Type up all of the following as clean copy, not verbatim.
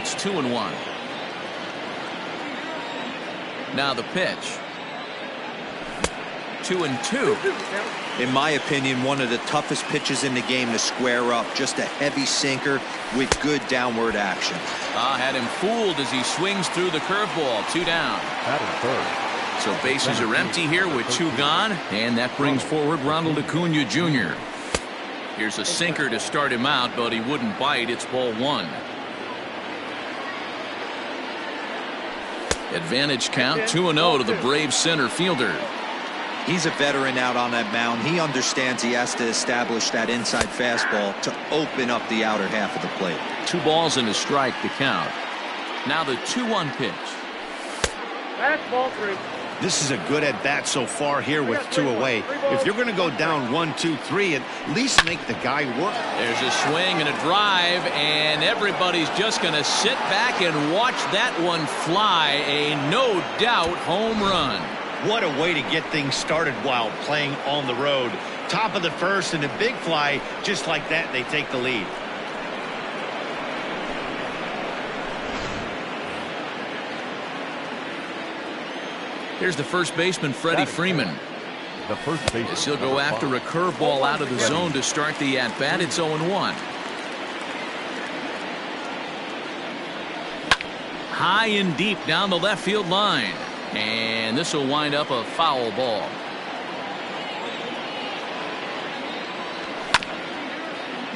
It's 2-1. Now the pitch. 2-2. In my opinion, one of the toughest pitches in the game to square up. Just a heavy sinker with good downward action. Had him fooled as he swings through the curveball. 2 down. So bases are empty here with 2 gone, and that brings forward Ronald Acuna Jr. Here's a sinker to start him out, but he wouldn't bite. It's ball 1. Advantage count 2-0 to the Braves center fielder. He's a veteran out on that mound. He understands he has to establish that inside fastball to open up the outer half of the plate. 2 balls and a strike to count. Now the 2-1 pitch. That's ball 3. This is a good at bat so far here with 2 away. If you're going to go down 1, 2, 3, at least make the guy work. There's a swing and a drive, and everybody's just going to sit back and watch that one fly. A no doubt home run. What a way to get things started while playing on the road. Top of the first and a big fly. Just like that, they take the lead. Here's the first baseman, Freddie Freeman. As he'll go after a curveball out of the zone to start the at-bat. It's 0-1. High and deep down the left field line. And this will wind up a foul ball.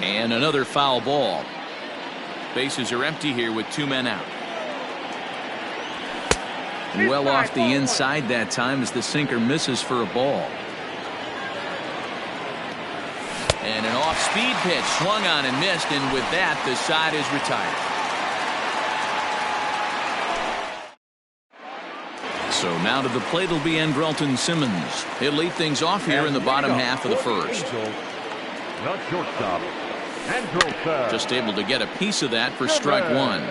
And another foul ball. Bases are empty here with 2 men out. Well off the inside that time as the sinker misses for a ball. And an off-speed pitch swung on and missed, and with that the side is retired. So now to the plate will be Andrelton Simmons. He'll lead things off here in the bottom half of the first. Just able to get a piece of that for strike 1.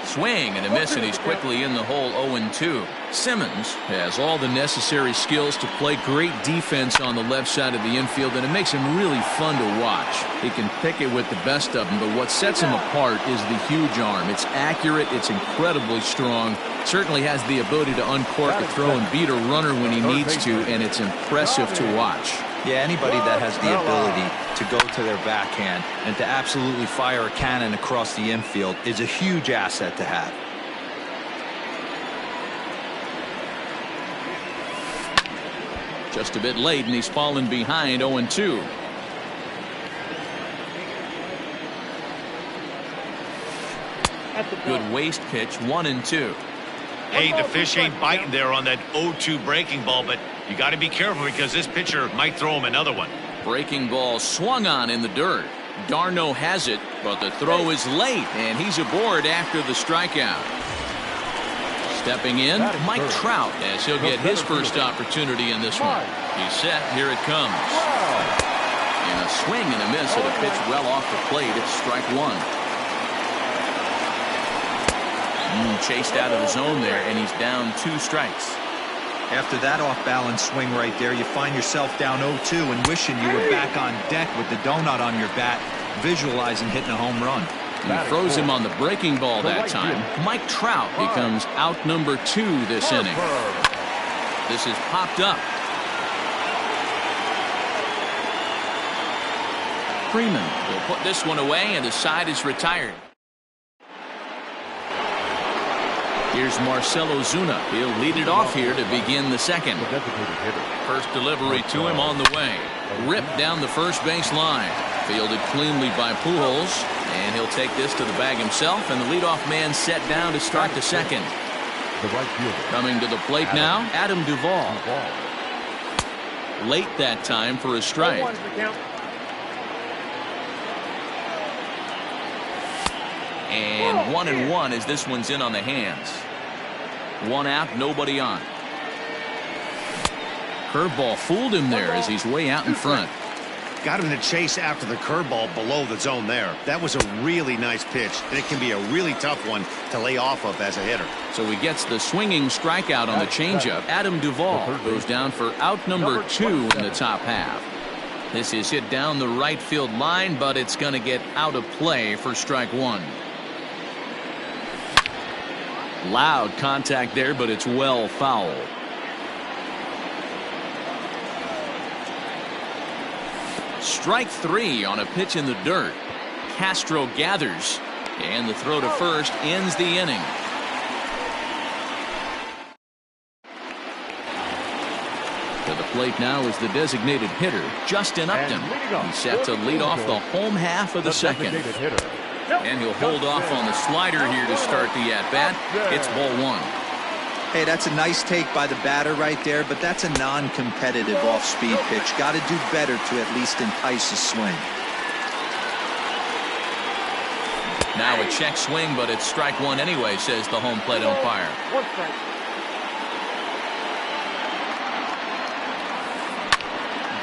Swing and a miss, and he's quickly in the hole. 0-2. Simmons has all the necessary skills to play great defense on the left side of the infield, and it makes him really fun to watch. He can pick it with the best of them, but what sets him apart is the huge arm. It's accurate, it's incredibly strong, certainly has the ability to uncork a throw and beat a runner when he needs to, and it's impressive to watch. Yeah, anybody that has the ability to go to their backhand and to absolutely fire a cannon across the infield is a huge asset to have. Just a bit late, and he's fallen behind. 0-2. Good waist pitch. 1-2. Hey, the fish ain't biting there on that 0-2 breaking ball, but you got to be careful because this pitcher might throw him another one. Breaking ball swung on in the dirt. Darno has it, but the throw is late, and he's aboard after the strikeout. Stepping in, Mike Trout, as he'll get his first opportunity in this one. He's set. Here it comes. And a swing and a miss at a pitch well off the plate. It's strike 1. Chased out of the zone there, and he's down 2 strikes. After that off-balance swing right there, you find yourself down 0-2 and wishing you were back on deck with the donut on your bat, visualizing hitting a home run. He froze him on the breaking ball that time. Mike Trout becomes out number 2 this inning. This is popped up. Freeman will put this one away, and the side is retired. Here's Marcell Ozuna. He'll lead it off here to begin the second. First delivery to him on the way. Ripped down the first base line. Fielded cleanly by Pujols. And he'll take this to the bag himself. And the leadoff man set down to start the second. Coming to the plate now, Adam Duvall. Late that time for a strike. And 1-1 as this one's in on the hands. 1 out, nobody on. Curveball fooled him there as he's way out in front. Got him to chase after the curveball below the zone there. That was a really nice pitch, and it can be a really tough one to lay off of as a hitter. So he gets the swinging strikeout on the changeup. Adam Duvall goes down for out number 2 in the top half. This is hit down the right field line, but it's going to get out of play for strike one. Loud contact there, but it's well foul. Strike three on a pitch in the dirt. Castro gathers, and the throw to first ends the inning. To the plate now is the designated hitter, Justin Upton. He's set to lead off the home half of the second. And he'll hold off on the slider here to start the at-bat. It's ball one. Hey, that's a nice take by the batter right there, but that's a non-competitive off-speed pitch. Got to do better to at least entice a swing. Now a check swing, but it's strike one anyway, says the home plate umpire.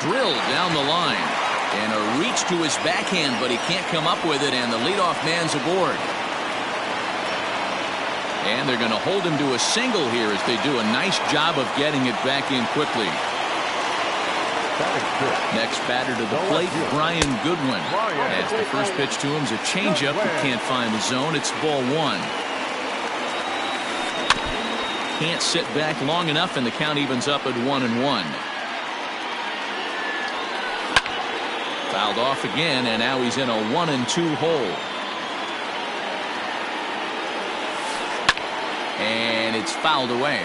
Drilled down the line. And a reach to his backhand, but he can't come up with it, and the leadoff man's aboard. And they're going to hold him to a single here as they do a nice job of getting it back in quickly. Next batter to the plate, Brian Goodwin. As the first pitch to him is a changeup that can't find the zone. It's ball one. Can't sit back long enough, and the count evens up at 1-1. Fouled off again, and now he's in a 1-2 hole. And it's fouled away.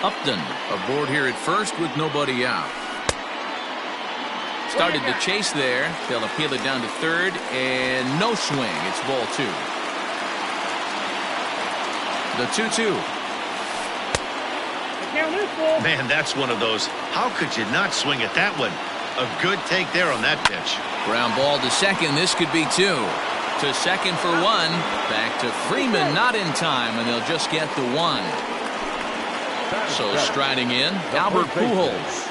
Upton aboard here at first with nobody out. Started the chase there. They'll appeal it down to third, and no swing. It's ball two. The 2-2. Man, that's one of those. How could you not swing at that one? A good take there on that pitch. Ground ball to second. This could be two. To second for one. Back to Freeman, not in time, and they'll just get the one. So striding in, Albert Pujols.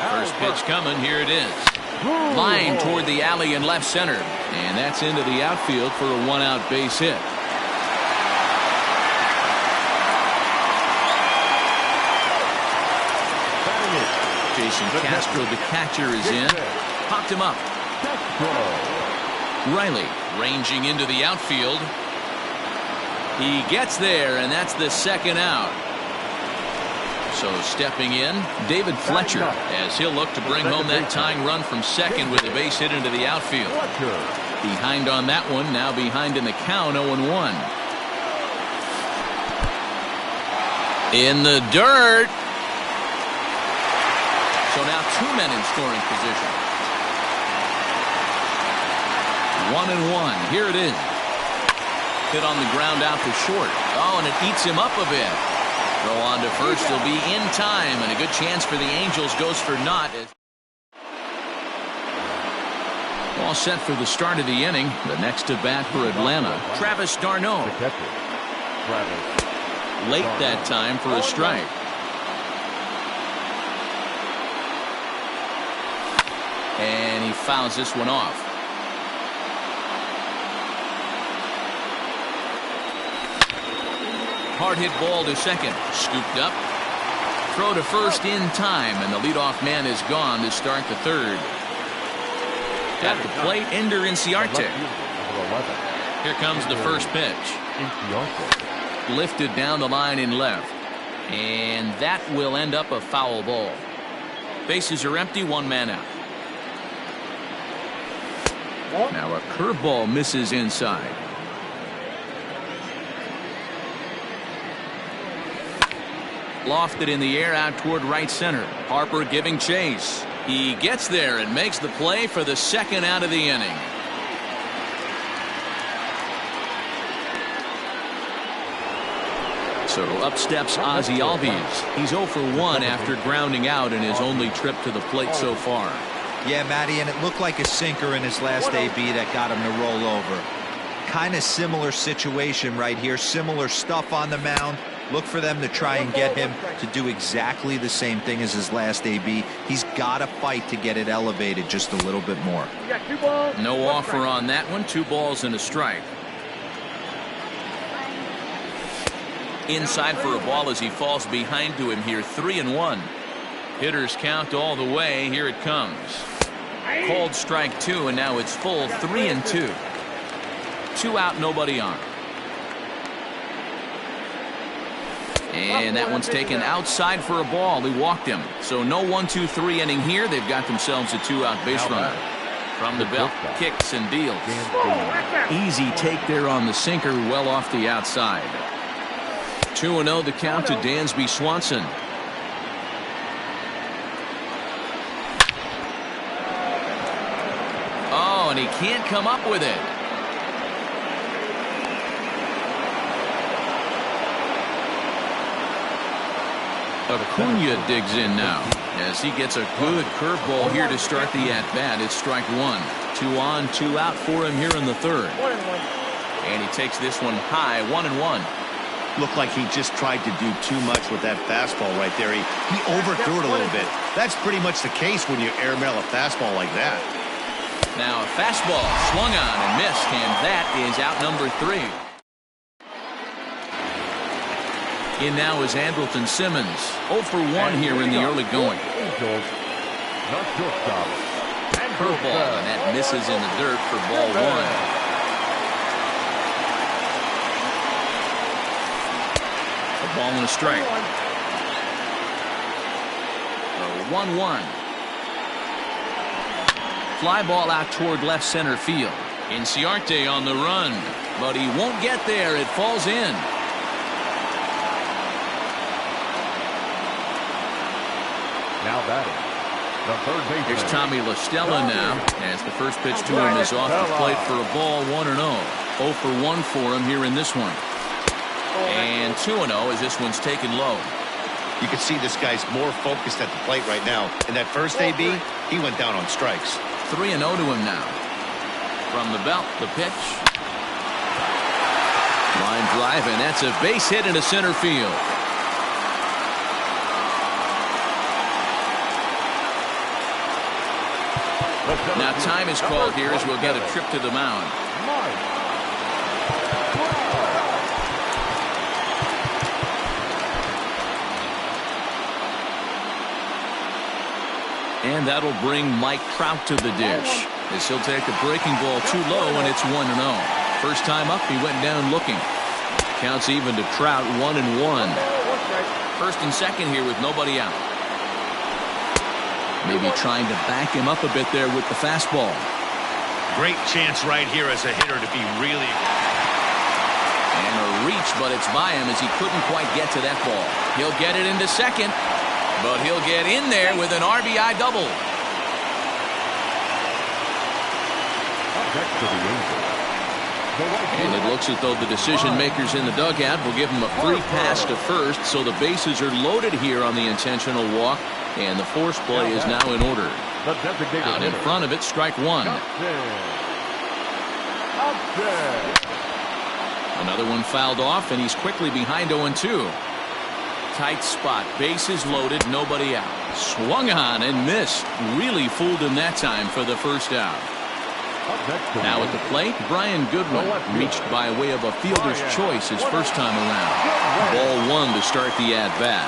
First pitch coming. Here it is. Line toward the alley in left center. And that's into the outfield for a one-out base hit. Jason Castro, the catcher, is in. Popped him up. Riley ranging into the outfield. He gets there, and that's the second out. So stepping in, David Fletcher, as he'll look to bring home that tying run from second with a base hit into the outfield. Behind on that one, now behind in the count, 0-1. In the dirt. So now two men in scoring position. 1-1. Here it is. Hit on the ground out to short. Oh, and it eats him up a bit. Throw on to first. He'll be in time, and a good chance for the Angels goes for naught. All set for the start of the inning. The next to bat for Atlanta, Travis d'Arnaud. Late that time for a strike. And he fouls this one off. Hard hit ball to second. Scooped up. Throw to first in time, and the leadoff man is gone to start the third. At the plate, Ender Inciarte. Here comes the first pitch. Lifted down the line in left. And that will end up a foul ball. Bases are empty, one man out. Now a curveball misses inside. Lofted in the air out toward right center. Harper giving chase. He gets there and makes the play for the second out of the inning. So up steps Ozzie Albies. He's 0 for 1 after grounding out in his only trip to the plate so far. Yeah, Matty, and it looked like a sinker in his last AB that got him to roll over. Kind of similar situation right here. Similar stuff on the mound. Look for them to try and get him to do exactly the same thing as his last AB. He's got to fight to get it elevated just a little bit more. No offer on that one. 2 balls and a strike. Inside for a ball as he falls behind to him here. 3-1. Hitters count all the way. Here it comes. Called strike 2, and now it's full 3-2. 2 out, nobody on. And that one's taken outside for a ball. He walked him. So no 1-2-3 inning here. They've got themselves a 2-out base runner. From the belt, kicks and deals. Easy take there on the sinker, well off the outside. 2-0 the count to Dansby Swanson. Oh, and he can't come up with it. Acuna digs in now as he gets a good curveball here to start the at-bat. It's strike 1. 2 on, 2 out for him here in the third. And he takes this one high, 1-1. Looked like he just tried to do too much with that fastball right there. He overthrew it a little bit. That's pretty much the case when you airmail a fastball like that. Now a fastball swung on and missed, and that is out number 3. In now is Andrelton Simmons. 0 for 1 here in the early going. Curveball, and that misses in the dirt for ball 1. A ball and a strike. 1-1. Fly ball out toward left center field. Inciarte on the run, but he won't get there. It falls in. Now batting, the third baseman. Here's Tommy La Stella now, as the first pitch to him is off the plate for a ball, 1-0. 0 for 1 for him here in this one. And 2-0 as this one's taken low. You can see this guy's more focused at the plate right now. In that first AB, he went down on strikes. 3-0 to him now. From the belt, the pitch. Line drive, and that's a base hit into center field. Now time is called here as we'll get a trip to the mound. And that'll bring Mike Trout to the dish, as he'll take a breaking ball too low, and it's 1-0. First time up, he went down looking. Counts even to Trout, 1-1. First and second here with nobody out. Maybe trying to back him up a bit there with the fastball. Great chance right here as a hitter to be really... And a reach, but it's by him as he couldn't quite get to that ball. He'll get it into second, but he'll get in there with an RBI double. And it looks as though the decision makers in the dugout will give him a free pass to first, so the bases are loaded here on the intentional walk, and the force play is now in order. Out in front of it, strike 1. Another one fouled off, and he's quickly behind 0-2. Tight spot, bases loaded, nobody out. Swung on and missed. Really fooled him that time for the first out. Now at the plate, Brian Goodwin, reached by way of a fielder's choice his first time around. Ball 1 to start the at-bat.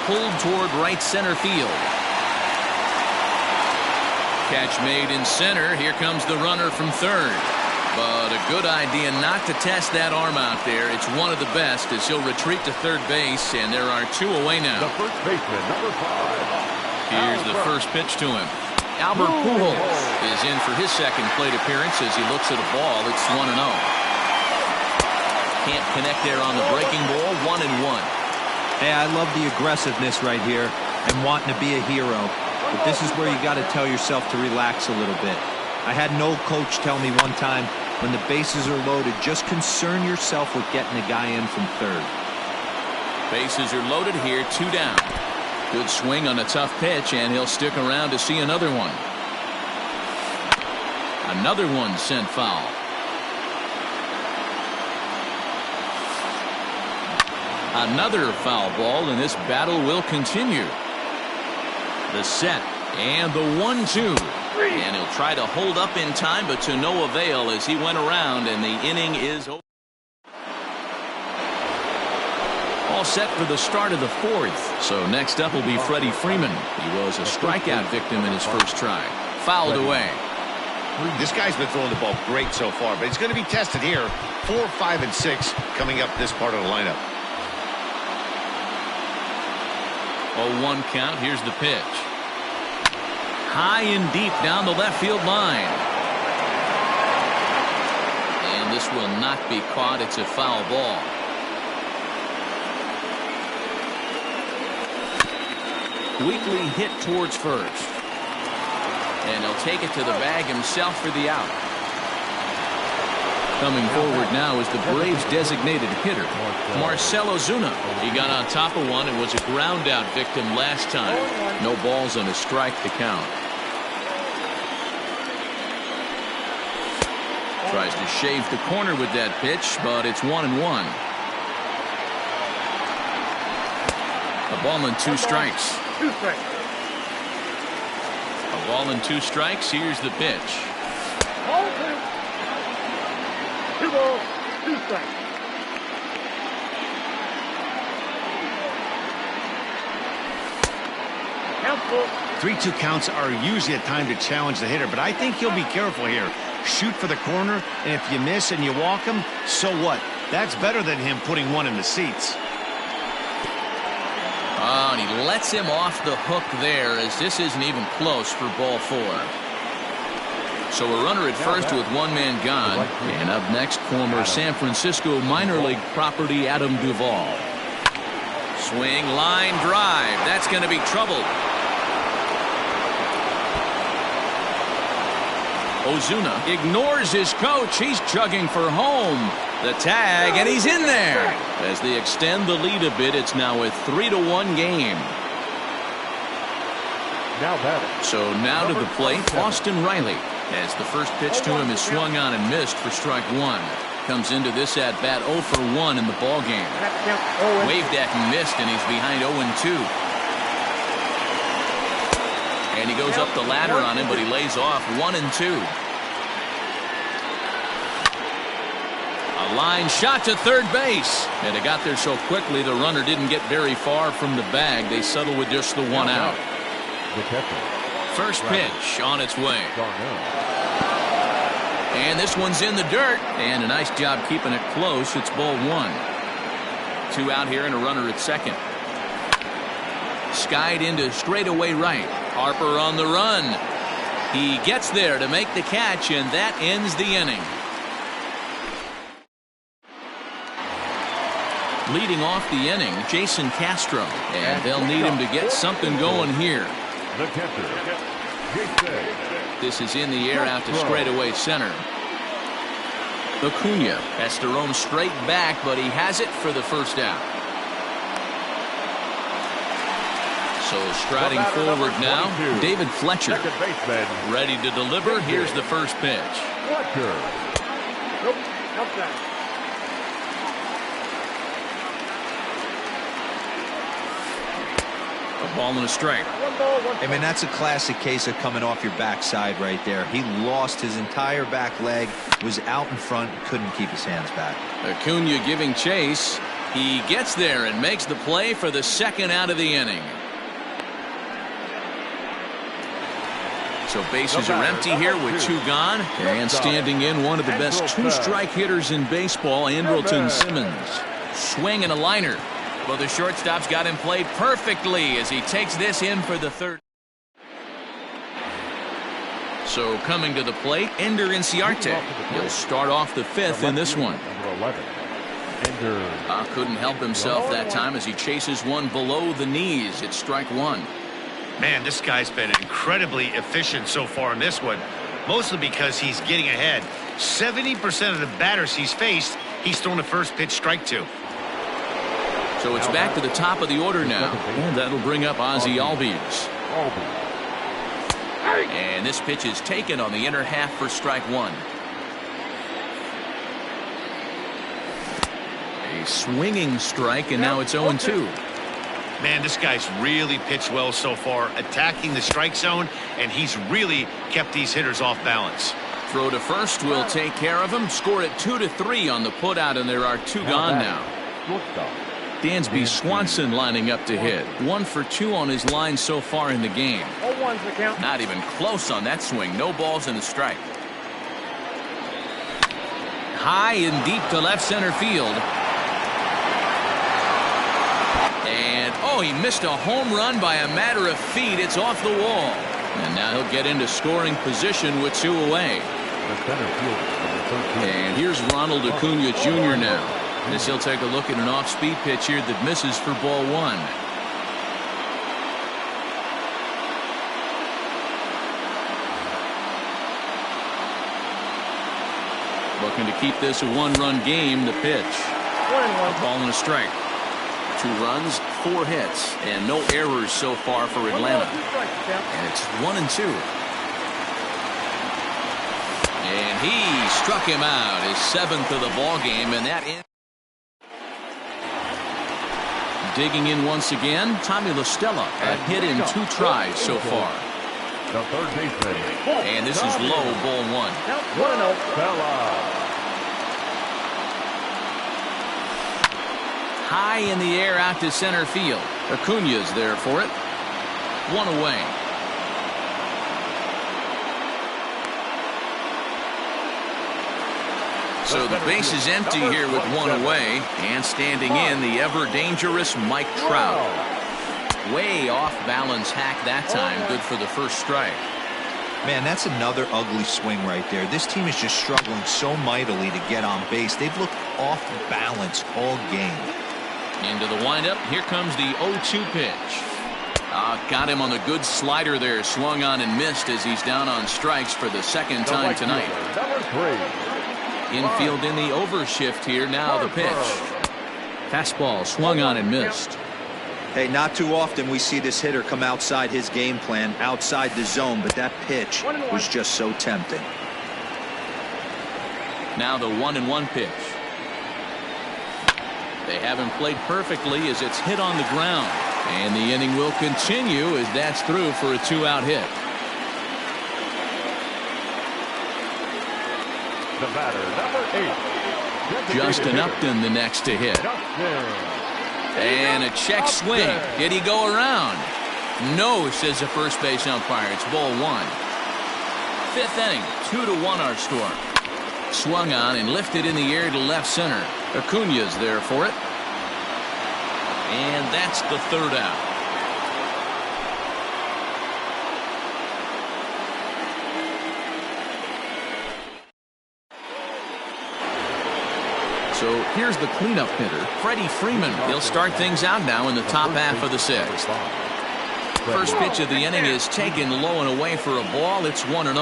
Pulled toward right center field. Catch made in center. Here comes the runner from third. But a good idea not to test that arm out there. It's one of the best as he'll retreat to third base, and there are 2 away now. The first baseman, number 5. Here's the first pitch to him. Albert Pujols is in for his second plate appearance as he looks at a ball. It's 1-0. Can't connect there on the breaking ball. 1-1. Hey, I love the aggressiveness right here and wanting to be a hero. But this is where you got to tell yourself to relax a little bit. I had an old coach tell me one time, when the bases are loaded, just concern yourself with getting a guy in from third. Bases are loaded here, 2 down. Good swing on a tough pitch, and he'll stick around to see another one. Another one sent foul. Another foul ball, and this battle will continue. The set and the 1-2. And he'll try to hold up in time, but to no avail as he went around, and the inning is over. All set for the start of the fourth. So next up will be Freddie Freeman. He was a strikeout victim in his first try. Fouled away. This guy's been throwing the ball great so far, but he's going to be tested here. 4, 5, and 6 coming up this part of the lineup. 0-1 count. Here's the pitch. High and deep down the left field line. And this will not be caught. It's a foul ball. Weakly hit towards first. And he'll take it to the bag himself for the out. Coming forward now is the Braves' designated hitter, Marcell Ozuna. He got on top of one and was a ground out victim last time. No balls and a strike to count. Tries to shave the corner with that pitch, but it's 1-1. A ball and 2 strikes. 2 strikes. A ball and 2 strikes. Here's the pitch. Ball 2. 2 balls, 2 strikes. Count full. 3-2 counts are usually a time to challenge the hitter, but I think he'll be careful here. Shoot for the corner, and if you miss and you walk him, so what? That's better than him putting one in the seats. Oh, and he lets him off the hook there, as this isn't even close for ball 4. So a runner at first with 1 man gone. And up next, former San Francisco minor league property Adam Duvall. Swing, line drive. That's going to be trouble. Ozuna ignores his coach. He's chugging for home. The tag, and he's in there. As they extend the lead a bit, it's now a 3-1 game. So now to the plate, Austin Riley. As the first pitch to him is swung on and missed for strike 1. Comes into this at bat 0 for 1 in the ball game. Waved at and missed, and he's behind 0-2. And he goes up the ladder on him, but he lays off 1-2. A line shot to third base. And it got there so quickly the runner didn't get very far from the bag. They settle with just the 1 out. First pitch on its way. And this one's in the dirt. And a nice job keeping it close. It's ball 1. 2 out here and a runner at second. Skied into straightaway right. Harper on the run. He gets there to make the catch, and that ends the inning. Leading off the inning, Jason Castro. And they'll need him to get something going here. This is in the air out to straightaway center. Acuna has to roam straight back, but he has it for the first out. So striding forward now, David Fletcher. Ready to deliver. Here's the first pitch. Nope, outside. A ball and a strike. 1 ball, 1 strike. I mean, that's a classic case of coming off your backside right there. He lost his entire back leg, was out in front, couldn't keep his hands back. Acuna giving chase. He gets there and makes the play for the second out of the inning. So bases are empty here with 2 gone. And standing in, one of the best 2-strike hitters in baseball, Andrelton Simmons. Swing and a liner. Well, the shortstop's got him played perfectly as he takes this in for the third. So coming to the plate, Ender Inciarte. He'll start off the 5th in this one. Couldn't help himself that time as he chases one below the knees. It's strike 1. Man, this guy's been incredibly efficient so far in this one, mostly because he's getting ahead. 70% of the batters he's faced, he's thrown a first pitch strike to. So it's back to the top of the order now. And that'll bring up Ozzie Albies. And this pitch is taken on the inner half for strike 1. A swinging strike, and now it's 0-2. Man, this guy's really pitched well so far, attacking the strike zone, and he's really kept these hitters off balance. Throw to first will take care of him. Score at 2-3 on the putout, and there are 2 gone now. Dansby Swanson lining up to hit. 1 for 2 on his line so far in the game. 0-1's the count. Not even close on that swing. No balls in the strike. High and deep to left center field. And, oh, he missed a home run by a matter of feet. It's off the wall. And now he'll get into scoring position with 2 away. The center fielder, number 13. And here's Ronald Acuna Jr. now. As he'll take a look at an off-speed pitch here that misses for ball 1. Looking to keep this a 1-run game. The pitch. 1-1. Ball and a strike. 2 runs, 4 hits, and no errors so far for Atlanta. And it's 1-2. And he struck him out, his 7th of the ball game, and that ends. Digging in once again, Tommy La Stella, a hit in 2 tries so far. The third baseman. And this is low, ball 1. Count 1-0. Fella. High in the air out to center field. Acuna's there for it. 1 away. So the base is empty here with 1 away. And standing in, the ever-dangerous Mike Trout. Way off balance hack that time. Good for the first strike. Man, that's another ugly swing right there. This team is just struggling so mightily to get on base. They've looked off balance all game. Into the windup. Here comes the 0-2 pitch. Got him on the good slider there. Swung on and missed as he's down on strikes for the 2nd time tonight. Number 3. Infield in the overshift here. Now the pitch. Fastball swung on and missed. Hey, not too often we see this hitter come outside his game plan, outside the zone, but that pitch was just so tempting. Now the 1-1 pitch. They haven't played perfectly as it's hit on the ground. And the inning will continue as that's through for a 2-out hit. The batter, number 8. Justin Upton the next to hit. And a check swing. Did he go around? No, says the first base umpire. It's ball 1. 5th inning, 2-1 our score. Swung on and lifted in the air to left center. Acuna's there for it. And that's the 3rd out. So here's the cleanup hitter, Freddie Freeman. He'll start things out now in the top half of the 6th. First pitch of the inning is taken low and away for a ball. It's 1-0.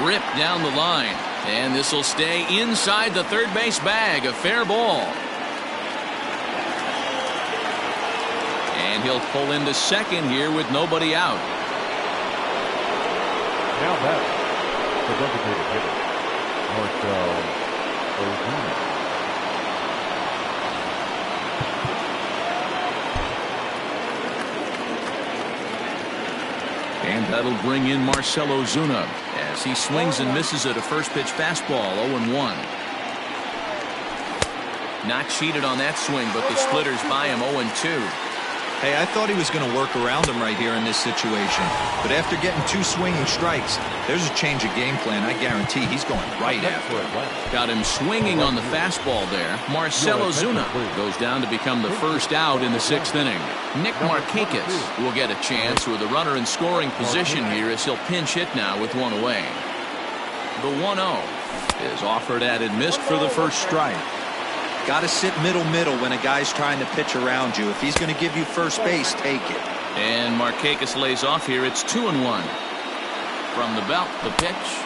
Ripped down the line. And this will stay inside the third base bag. A fair ball. And he'll pull into second here with nobody out. Now that the designated hitter, Marcell Ozuna. And that'll bring in Marcell Ozuna as he swings and misses at a first pitch fastball. 0-1. Not cheated on that swing, but the splitters by him. 0-2. Hey, I thought he was going to work around him right here in this situation. But after getting 2 swinging strikes, there's a change of game plan. I guarantee he's going right after it. Got him swinging on the fastball there. Marcell Ozuna goes down to become the first out in the 6th inning. Nick Markakis will get a chance with a runner in scoring position here as he'll pinch hit now with 1 away. The 1-0 is offered at and missed for the first strike. Got to sit middle when a guy's trying to pitch around you. If he's going to give you first base, take it. And Markakis lays off here. It's 2-1. From the belt, the pitch.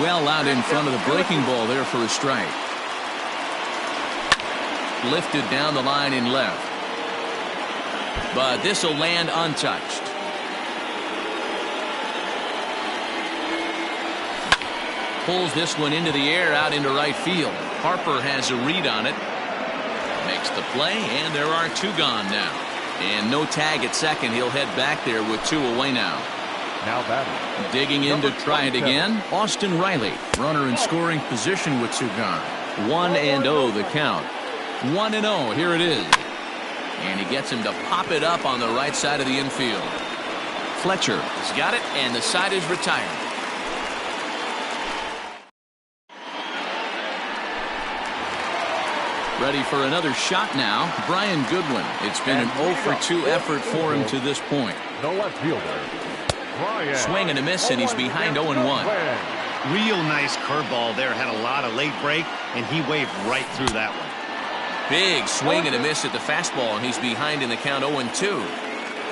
Well out in front of the breaking ball there for a strike. Lifted down the line in left. But this will land untouched. Pulls this one into the air out into right field. Harper has a read on it. Makes the play, and there are 2 gone now. And no tag at second. He'll head back there with 2 away now. Now batting. Digging in to try it again. Austin Riley, runner in scoring position with 2 gone. 1-0 the count. 1-0, here it is. And he gets him to pop it up on the right side of the infield. Fletcher has got it, and the side is retired. Ready for another shot now, Brian Goodwin. It's been an 0-for-2 effort for him to this point. No left fielder. Swing and a miss, and he's behind 0-1. Real nice curveball there. Had a lot of late break, and he waved right through that one. Big swing and a miss at the fastball, and he's behind in the count 0-2.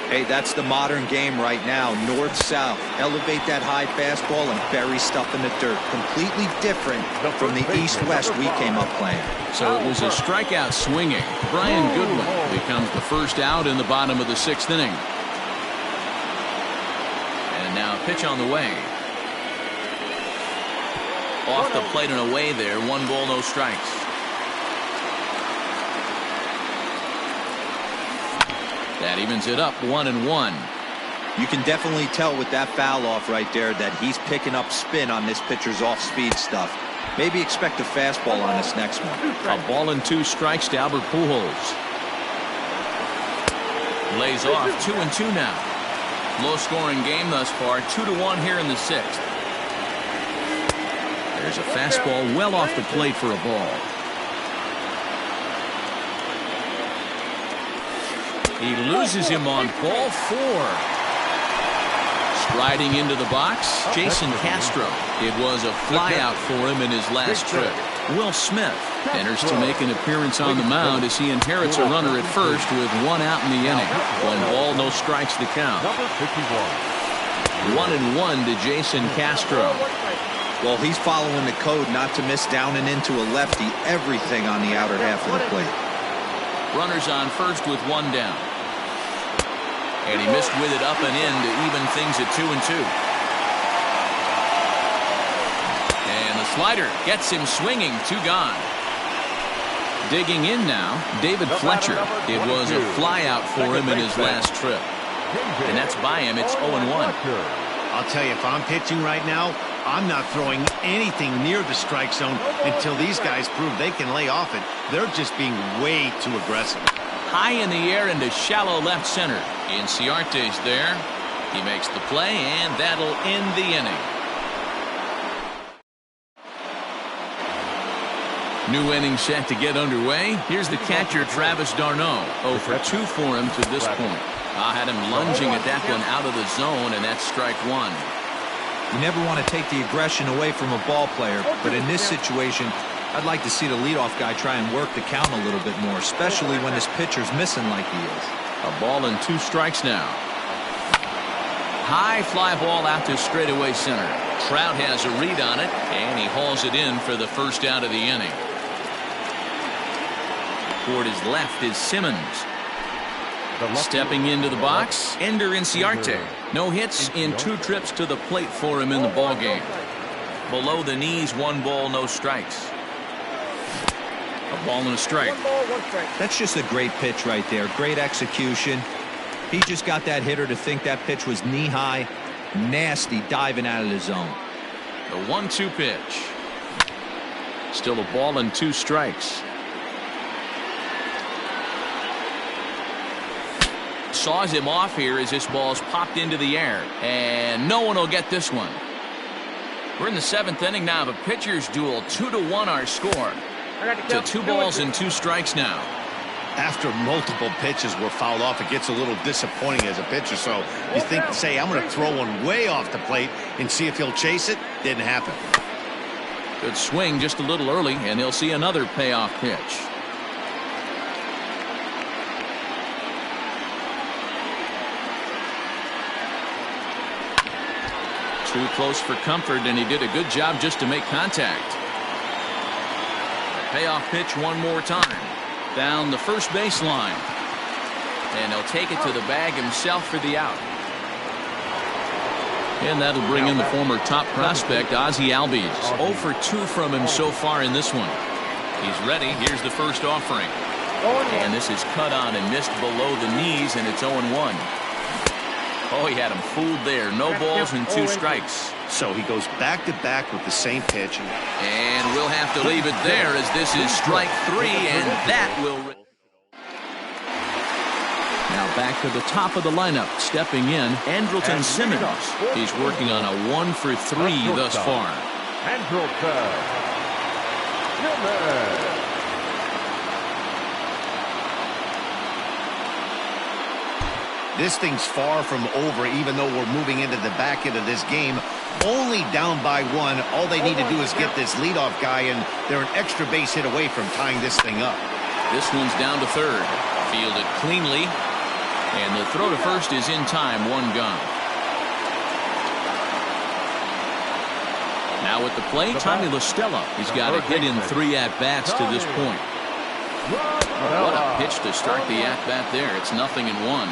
Hey, that's the modern game right now. North-south. Elevate that high fastball and bury stuff in the dirt. Completely different from the east-west we came up playing. So it was a strikeout swinging. Brian Goodwin becomes the first out in the bottom of the 6th inning. And now a pitch on the way. Off the plate and away there. 1 ball, no strikes. That evens it up 1-1. You can definitely tell with that foul off right there that he's picking up spin on this pitcher's off-speed stuff. Maybe expect a fastball on this next one. A ball and 2 strikes to Albert Pujols. Lays off 2-2 now. Low-scoring game thus far. 2-1 here in the 6th. There's a fastball well off the plate for a ball. He loses him on ball 4. Striding into the box, Jason Castro. It was a flyout for him in his last trip. Will Smith enters to make an appearance on the mound as he inherits a runner at first with 1 out in the inning. 1 ball, no strikes the count. Number 51. 1-1 to Jason Castro. Well, he's following the code not to miss down and into a lefty. Everything on the outer half of the plate. Runners on first with 1 down. And he missed with it up and in to even things at 2-2. And the slider gets him swinging. 2 gone. Digging in now, David Fletcher. It was a flyout for him in his last trip. And that's by him. It's 0-1. I'll tell you, if I'm pitching right now, I'm not throwing anything near the strike zone until these guys prove they can lay off it. They're just being way too aggressive. High in the air into shallow left center. Inciarte's there. He makes the play, and that'll end the inning. New inning set to get underway. Here's the catcher, Travis d'Arnaud. 0-for-2 for him to this point. I had him lunging at that one out of the zone, and that's strike 1. You never want to take the aggression away from a ball player, but in this situation, I'd like to see the leadoff guy try and work the count a little bit more, especially when this pitcher's missing like he is. A ball and 2 strikes now. High fly ball out to straightaway center. Trout has a read on it, and he hauls it in for the first out of the inning. Toward his left is Simmons. Stepping into the box, Ender Inciarte. No hits in 2 trips to the plate for him in the ballgame. Below the knees, 1 ball, no strikes. A ball and a strike. 1 ball, 1 strike. That's just a great pitch right there. Great execution. He just got that hitter to think that pitch was knee-high. Nasty diving out of the zone. The 1-2 pitch. Still a ball and 2 strikes. Saws him off here as this ball's popped into the air. And no one will get this one. We're in the 7th inning now of a pitcher's duel. 2-1 our score. To 2 balls and 2 strikes now. After multiple pitches were fouled off, it gets a little disappointing as a pitcher. So you think, say, I'm going to throw one way off the plate and see if he'll chase it. Didn't happen. Good swing just a little early, and he'll see another payoff pitch. Too close for comfort, and he did a good job just to make contact. Payoff pitch one more time. Down the first baseline. And he'll take it to the bag himself for the out. And that'll bring in the former top prospect, Ozzie Albies. 0 for 2 from him so far in this one. He's ready. Here's the first offering. And this is cut on and missed below the knees, and it's 0-1. Oh, he had him fooled there. No balls and 2 strikes. So he goes back-to-back with the same pitch. And we'll have to leave it there as this is strike 3, and that will... Now back to the top of the lineup. Stepping in, Andrelton Simmons. He's working on a 1 for 3 thus far. Andrelton Simmons. This thing's far from over, even though we're moving into the back end of this game. Only down by 1. All they need to do is get this leadoff guy, and they're an extra base hit away from tying this thing up. This one's down to third. Fielded cleanly. And the throw to first is in time. 1 gone. Now at the plate, Tommy La Stella. He's got a hit in 3 at-bats to this point. What a pitch to start the at-bat there. It's 0-1.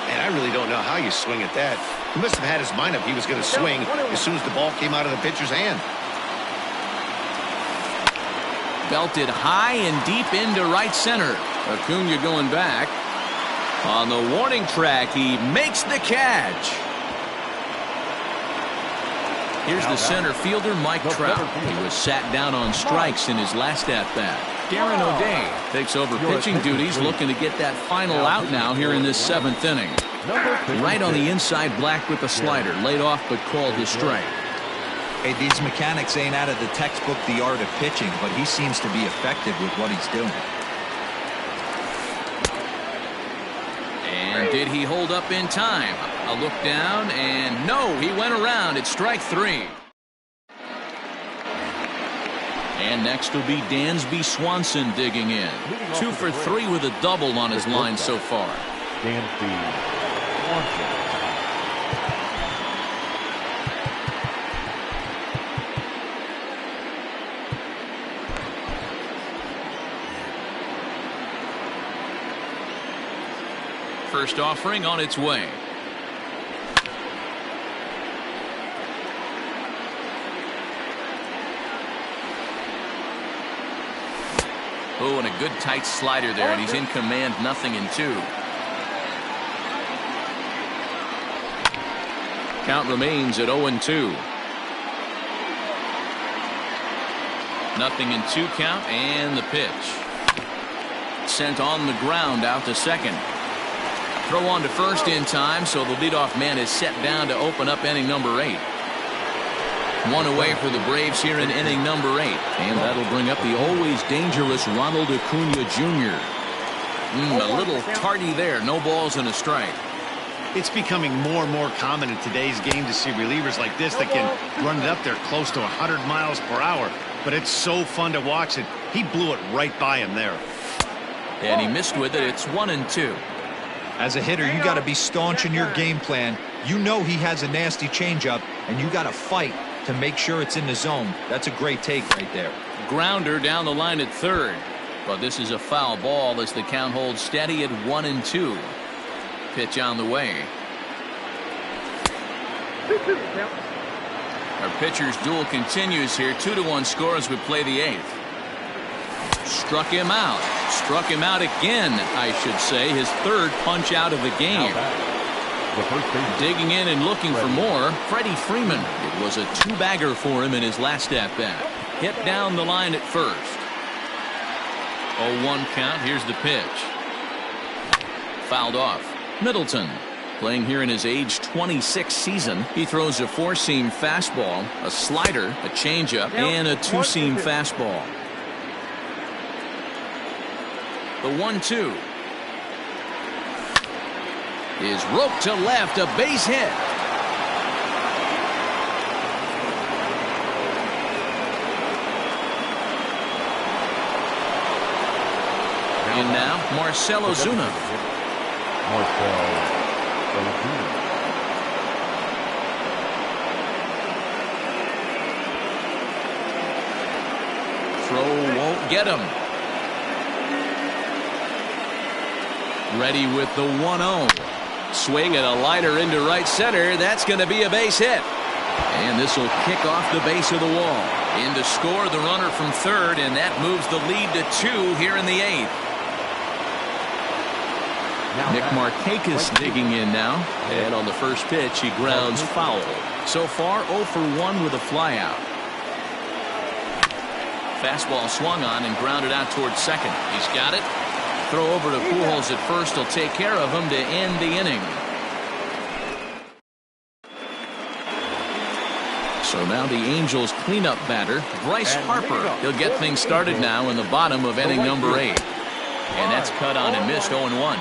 And I really don't know how you swing at that. He must have had his mind up he was going to swing as soon as the ball came out of the pitcher's hand. Belted high and deep into right center. Acuna going back. On the warning track, he makes the catch. Here's the center fielder, Mike Trout. He was sat down on strikes in his last at-bat. Darren O'Day takes over pitching duties, looking to get that final out now here in this 7th inning. Right on the inside, Black with the slider. Laid off, but called the strike. Hey, these mechanics ain't out of the textbook, The Art of Pitching, but he seems to be effective with what he's doing. And did he hold up in time? A look down, and no, he went around. It's strike 3. And next will be Dansby Swanson digging in. 2 for 3 with a double on his line so far. Dansby Swanson. First offering on its way. Oh, and a good tight slider there, and he's in command. 0-2. Count remains at 0-2. 0-2 count, and the pitch. Sent on the ground out to second. Throw on to first in time, so the leadoff man is set down to open up inning number 8. 1 away for the Braves here in inning number 8. And that'll bring up the always dangerous Ronald Acuna Jr. A little tardy there. No balls and a strike. It's becoming more and more common in today's game to see relievers like this that can run it up there close to 100 miles per hour. But it's so fun to watch it. He blew it right by him there. And he missed with it. It's 1-2. As a hitter, you got to be staunch in your game plan. You know he has a nasty changeup, and you got to fight to make sure it's in the zone. That's a great take right there. Grounder down the line at third. But this is a foul ball as the count holds steady at 1-2. Pitch on the way. Our pitcher's duel continues here. 2-1 score as we play the 8th. Struck him out. Struck him out again, I should say. His 3rd punch out of the game. Digging in and looking for more, Freddie Freeman. It was a 2-bagger for him in his last at-bat. Hit down the line at first. 0-1 count. Here's the pitch. Fouled off. Middleton, playing here in his age 26 season. He throws a 4-seam fastball, a slider, a changeup, and a 2-seam fastball. The 1-2 is roped to left, a base hit. And now Marcell Ozuna. Throw won't get him. Ready with the 1-0. Swing and a liner into right center. That's going to be a base hit. And this will kick off the base of the wall. In to score the runner from third, and that moves the lead to 2 here in the 8th. Nick Markakis digging in now. And on the first pitch, he grounds foul. So far, 0 for 1 with a flyout. Fastball swung on and grounded out towards second. He's got it. Throw over to Pujols at first will take care of him to end the inning. So now the Angels cleanup batter, Bryce Harper. He'll get things started now in the bottom of inning number 8. And that's cut on and missed 0-1.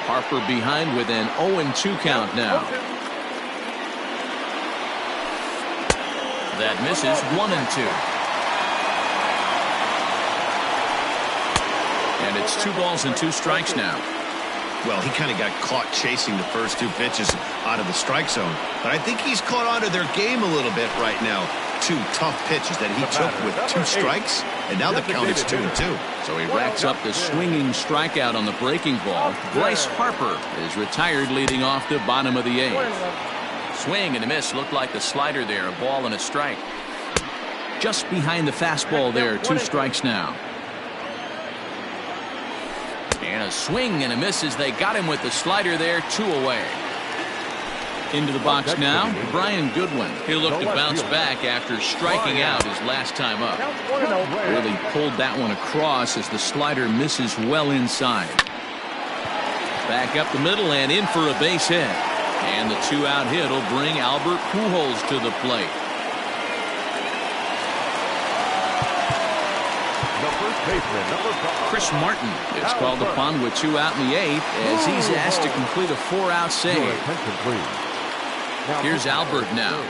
Harper behind with an 0-2 count now. That misses 1-2. And it's 2 balls and 2 strikes now. Well, he kind of got caught chasing the first 2 pitches out of the strike zone. But I think he's caught onto their game a little bit right now. 2 tough pitches that he took with 2 strikes, and now the count is 2-2. So he racks up the swinging strikeout on the breaking ball. Bryce Harper is retired leading off the bottom of the 8th. Swing and a miss. Looked like the slider there. A ball and a strike. Just behind the fastball there. 2 strikes now. And a swing and a miss as they got him with the slider there. 2 away. Into the box now, Brian Goodwin. He'll look to bounce back after striking out his last time up. Really pulled that one across as the slider misses well inside. Back up the middle and in for a base hit. And the 2-out hit will bring Albert Pujols to the plate. Chris Martin is called upon with 2 out in the 8th as he's asked to complete a 4-out save. Here's Albert now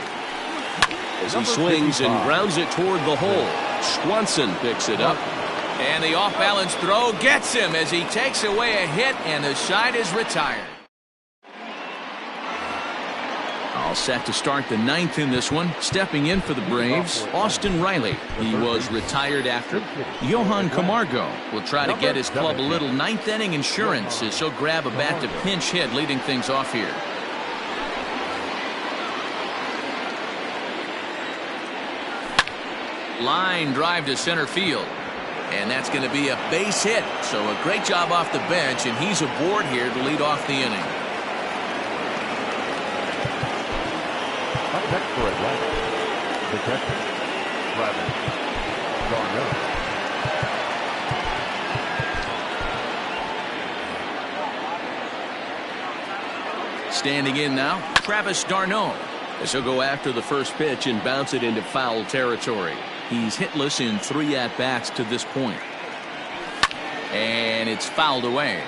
as he swings and grounds it toward the hole. Swanson picks it up. And the off-balance throw gets him as he takes away a hit, and the side is retired. All set to start the 9th in this one. Stepping in for the Braves, Austin Riley. He was retired after. Johan Camargo will try to get his club a little 9th inning insurance as he'll grab a bat to pinch hit, leading things off here. Line drive to center field. And that's going to be a base hit. So a great job off the bench, and he's aboard here to lead off the inning. Up next for Atlanta, the catcher, Travis d'Arnaud. Standing in now, Travis d'Arnaud, as he'll go after the first pitch and bounce it into foul territory. He's hitless in 3 at-bats to this point. And it's fouled away.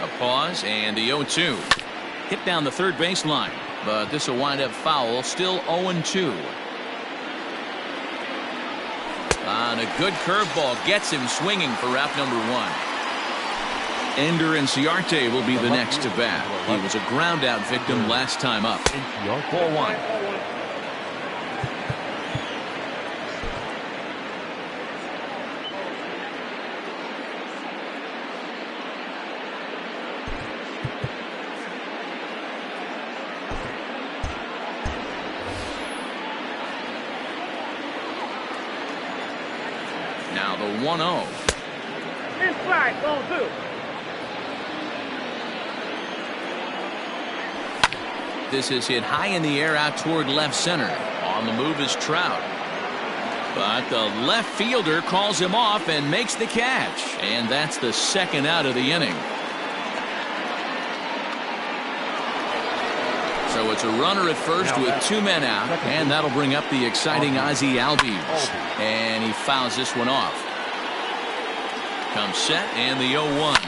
A pause and the 0-2. Hit down the third baseline, but this will wind up foul. Still 0-2. On a good curveball gets him swinging for route number 1. Ender Inciarte will be the next to bat. He was a ground out victim last time up. 4-1. Now the 1-0. Inside, 0-2. This is hit high in the air out toward left center. On the move is Trout. But the left fielder calls him off and makes the catch. And that's the 2nd out of the inning. So it's a runner at first with 2 men out. And that'll bring up the exciting Ozzie Albies. And he fouls this one off. Comes set and the 0-1.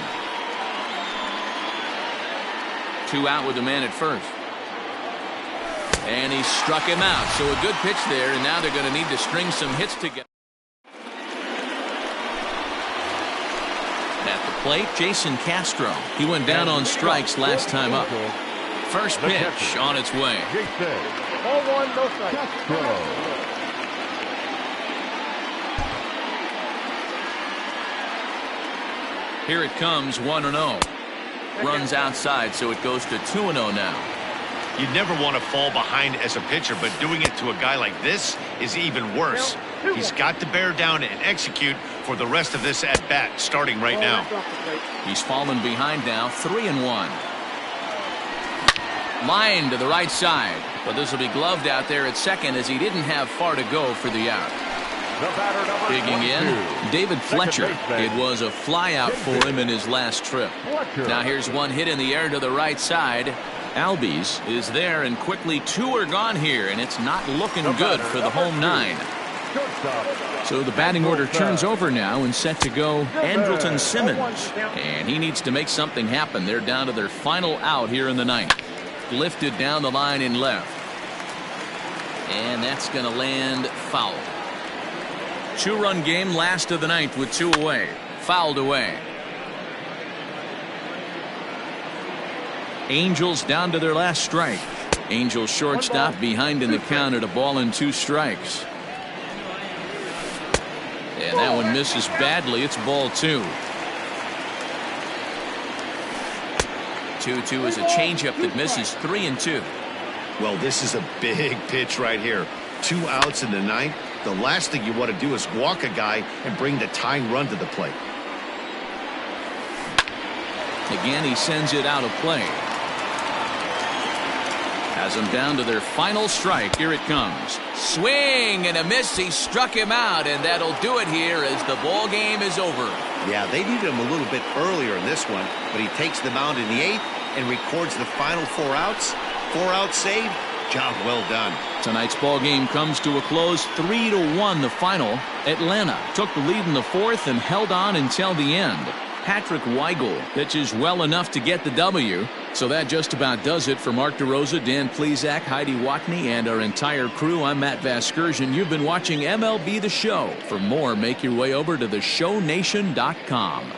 2 out with the man at first. And he struck him out. So a good pitch there, and now they're going to need to string some hits together. At the plate, Jason Castro. He went down on strikes last time up. First pitch on its way. 0-1, no strike. Here it comes, 1-0. Runs outside, so it goes to 2-0 now. You never want to fall behind as a pitcher, but doing it to a guy like this is even worse. He's got to bear down and execute for the rest of this at-bat, starting right now. He's fallen behind now, 3-1. Line to the right side, but this will be gloved out there at second as he didn't have far to go for the out. Digging in, David Fletcher. It was a fly out for him in his last trip. Now here's one hit in the air to the right side. Albies is there, and quickly 2 are gone here, and it's not looking good for the home 9. So the batting order turns over now and set to go Andrelton Simmons. And he needs to make something happen. They're down to their final out here in the 9th. Lifted down the line in left. And that's going to land foul. 2-run game, last of the 9th with 2 away. Fouled away. Angels down to their last strike. Angels shortstop behind in the count at a ball and 2 strikes. And that one misses badly. It's ball 2. 2-2 is a changeup that misses 3-2. Well, this is a big pitch right here. 2 outs in the 9th. The last thing you want to do is walk a guy and bring the tying run to the plate. Again, he sends it out of play. Has them down to their final strike. Here it comes. Swing and a miss. He struck him out, and that'll do it here as the ball game is over. Yeah, they needed him a little bit earlier in this one, but he takes the mound in the 8th and records the final 4 outs. 4 out save. Job well done. Tonight's ball game comes to a close, 3-1 the final. Atlanta took the lead in the 4th and held on until the end. Patrick Weigel pitches well enough to get the W. So that just about does it for Mark DeRosa, Dan Plesac, Heidi Watney, and our entire crew. I'm Matt Vasgersian. You've been watching MLB The Show. For more, make your way over to theshownation.com.